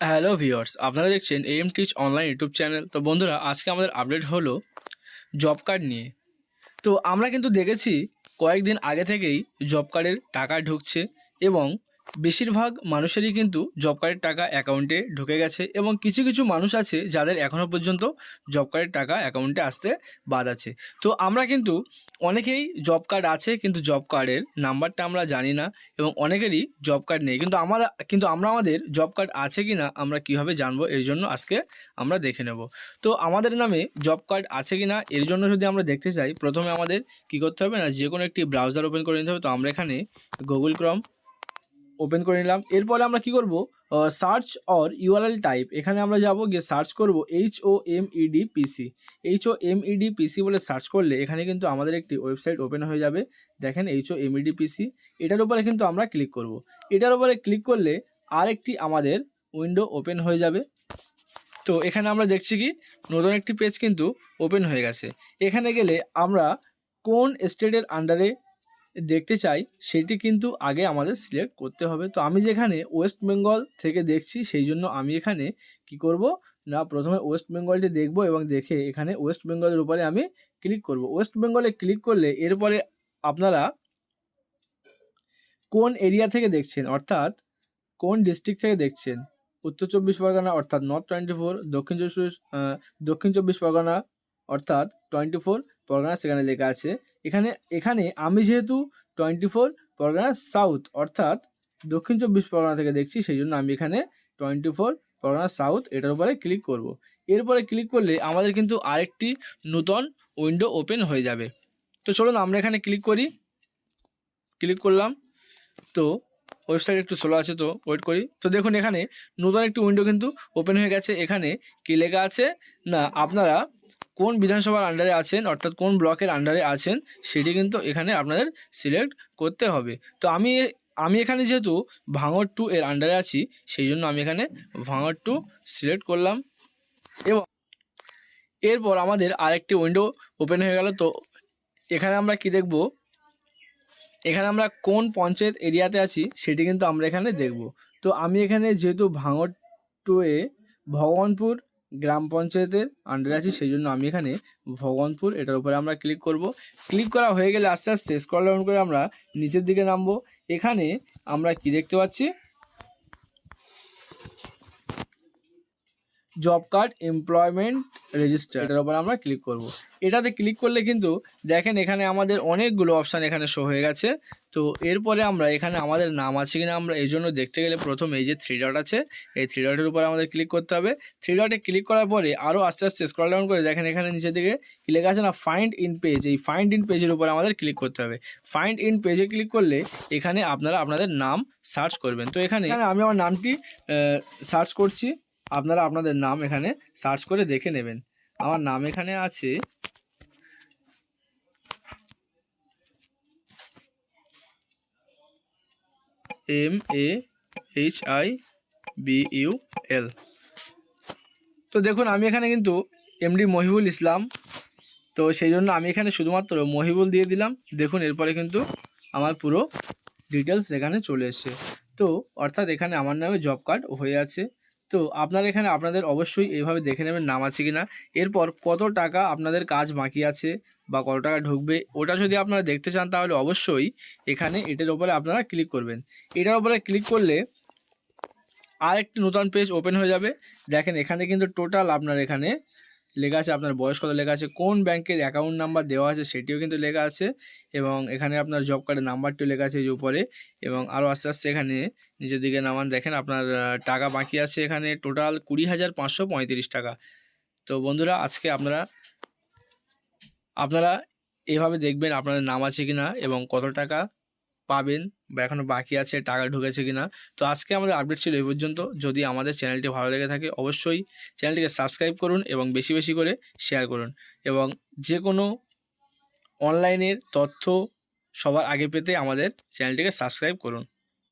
Hello viewers, আপনারা দেখছেন M Teach online YouTube channel. তো বন্ধুরা, আজকে আমাদের আপডেট হলো জব কার্ড নিয়ে। তো আমরা কিন্তু দেখেছি কয়েকদিন আগে থেকেই জব কার্ডের টাকা ঢুকছে এবং বেশিরভাগ মানুষেরই কিন্তু জব কার্ডের টাকা অ্যাকাউন্টে ঢুকে গেছে এবং কিছু কিছু মানুষ আছে যাদের এখনও পর্যন্ত জব কার্ডের টাকা অ্যাকাউন্টে আসতে বাদ আছে। তো আমরা কিন্তু অনেকেই জব কার্ড আছে কিন্তু জব কার্ডের নাম্বারটা আমরা জানি না এবং অনেকেরই জব কার্ড নেই, কিন্তু আমরা আমাদের জব কার্ড আছে কি না আমরা কীভাবে জানবো, এর জন্য আজকে আমরা দেখে নেব। তো আমাদের নামে জব কার্ড আছে কি না এর জন্য যদি আমরা দেখতে চাই, প্রথমে আমাদের কি করতে হবে না, যে কোনো একটি ব্রাউজার ওপেন করে নিতে হবে। তো আমরা এখানে গুগল ক্রোম ওপেন করে নিলাম। এরপরে আমরা কি করব, সার্চ অর ইউআরএল টাইপ, এখানে আমরা যাব, গিয়ে সার্চ করব HOMEDPC। HOMEDPC বলে সার্চ করলে এখানে কিন্তু আমাদের একটি ওয়েবসাইট ওপেন হয়ে যাবে। দেখেন HOMEDPC, এটার উপরে কিন্তু আমরা ক্লিক করব। এটার উপরে ক্লিক করলে আরেকটি আমাদের উইন্ডো ওপেন হয়ে যাবে। তো এখানে আমরা দেখছি কি নতুন একটি পেজ কিন্তু ওপেন হয়ে গেছে। এখানে গেলে আমরা কোন স্টেটের আন্ডারে দেখতে চাই সেটি কিন্তু আগে আমাদের সিলেক্ট করতে হবে। তো আমি যেখানে ওয়েস্ট বেঙ্গল থেকে দেখছি, সেই জন্য আমি এখানে কি করব না, প্রথমে ওয়েস্ট বেঙ্গলটি দেখব এবং দেখে এখানে ওয়েস্ট বেঙ্গলের উপরে আমি ক্লিক করব। ওয়েস্ট বেঙ্গলে ক্লিক করলে এরপরে আপনারা কোন এরিয়া থেকে দেখছেন, অর্থাৎ কোন ডিস্ট্রিক্ট থেকে দেখছেন, উত্তর চব্বিশ পরগনা অর্থাৎ নর্থ 24, দক্ষিণ চব্বিশ পরগনা অর্থাৎ 24 পরগনা, সেখানে লেখা আছে। এখানে এখানে আমি যেহেতু 24 পরগনা সাউথ অর্থাৎ দক্ষিণ চব্বিশ পরগনা থেকে দেখছি, সেই জন্য আমি এখানে 24 পরগনা সাউথ এটার উপরে ক্লিক করব। এরপরে ক্লিক করলে আমাদের কিন্তু আরেকটি নতুন উইন্ডো ওপেন হয়ে যাবে। তো চলুন আমরা এখানে ক্লিক করি। ক্লিক করলাম। তো ওয়েবসাইট একটু স্লো আছে, তো ওয়েট করি। তো দেখুন এখানে নতুন একটি উইন্ডো কিন্তু ওপেন হয়ে গেছে। এখানে কি লেখা আছে না, আপনারা কোন বিধানসভার আন্ডারে আছেন অর্থাৎ কোন ব্লকের আন্ডারে আছেন সেটি কিন্তু এখানে আপনাদের সিলেক্ট করতে হবে। তো আমি এখানে যেহেতু ভাঙড় 2 এর আন্ডারে আছি, সেই জন্য আমি এখানে ভাঙড় 2 সিলেক্ট করলাম এবং এরপর আমাদের আরেকটি উইন্ডো ওপেন হয়ে গেল। তো এখানে আমরা কি দেখব, এখানে আমরা কোন পঞ্চায়েত এরিয়াতে আছি সেটি কিন্তু আমরা এখানে দেখব। তো আমি এখানে যেহেতু ভাঙড় 2 এ ভগবানপুর গ্রাম পঞ্চায়েতের আন্ডারে আছি, সেই জন্য আমি এখানে ভগবানপুর এটার উপরে আমরা ক্লিক করব। ক্লিক করা হয়ে গেলে আস্তে আস্তে স্ক্রল ডাউন করে আমরা নিচের দিকে নামবো। এখানে আমরা কি দেখতে পাচ্ছি, জব কার্ড এমপ্লয়মেন্ট রেজিস্টার, এটার উপর আমরা ক্লিক করব। এটাতে ক্লিক করলে কিন্তু দেখেন এখানে আমাদের অনেকগুলো অপশান এখানে শো হয়ে গেছে। তো এরপরে আমরা এখানে আমাদের নাম আছে কিনা আমরা এই জন্য দেখতে গেলে প্রথমে এই যে 3 ডট আছে, এই 3 ডটের উপর আমাদের ক্লিক করতে হবে। 3 ডটে ক্লিক করার পরে আরও আস্তে আস্তে স্ক্রল ডাউন করে দেখেন এখানে নিচের দিকে কি লেখা আছে না, ফাইন্ড ইন পেজ। এই ফাইন্ড ইন পেজের উপর আমাদের ক্লিক করতে হবে। ফাইন্ড ইন পেজে ক্লিক করলে এখানে আপনারা আপনাদের নাম সার্চ করবেন। তো এখানে আমি আমার নামটি সার্চ করছি, আপনারা আপনাদের নাম এখানে সার্চ করে দেখে নেবেন। আমার নাম এখানে আছে MAHIBUL। তো দেখুন আমি এখানে কিন্তু এমডি মহিবুল ইসলাম, তো সেই জন্য আমি এখানে শুধুমাত্র মহিবুল দিয়ে দিলাম। দেখুন এরপরে কিন্তু আমার পুরো ডিটেলস এখানে চলে এসছে। তো অর্থাৎ এখানে আমার নামে জব কার্ড হয়ে আছে। তো আপনারা এখানে আপনাদের অবশ্যই এইভাবে দেখে নেবেন নাম আছে কিনা। এরপর কত টাকা আপনাদের কাজ বাকি আছে বা কত টাকা ঢুকবে ওটা যদি আপনারা দেখতে চান, তাহলে অবশ্যই এখানে এটার উপরে আপনারা ক্লিক করবেন। এটার উপরে ক্লিক করলে আরেকটি নতুন পেজ ওপেন হয়ে যাবে। দেখেন এখানে কিন্তু টোটাল আপনার এখানে লেখা আছে আপনার বয়স কত লেখা আছে, কোন ব্যাংকের অ্যাকাউন্ট নাম্বার দেওয়া আছে সেটিও কিন্তু লেখা আছে এবং এখানে আপনার জব কার্ডের নাম্বারটিও লেখা আছে যে উপরে। এবং আরও আস্তে আস্তে এখানে নিচের দিকে নামান, দেখেন আপনার টাকা বাকি আছে এখানে টোটাল 20,535 টাকা। তো বন্ধুরা, আজকে আপনারা এভাবে দেখবেন আপনাদের নাম আছে কিনা এবং কত টাকা পাবেন বা এখনও বাকি আছে, টাকা ঢুকেছে কিনা। তো আজকে আমাদের আপডেট ছিল এই পর্যন্ত। যদি আমাদের চ্যানেলটি ভালো লেগে থাকে অবশ্যই চ্যানেলটিকে সাবস্ক্রাইব করুন এবং বেশি বেশি করে শেয়ার করুন এবং যে কোনো অনলাইনের তথ্য সবার আগে পেতে আমাদের চ্যানেলটিকে সাবস্ক্রাইব করুন।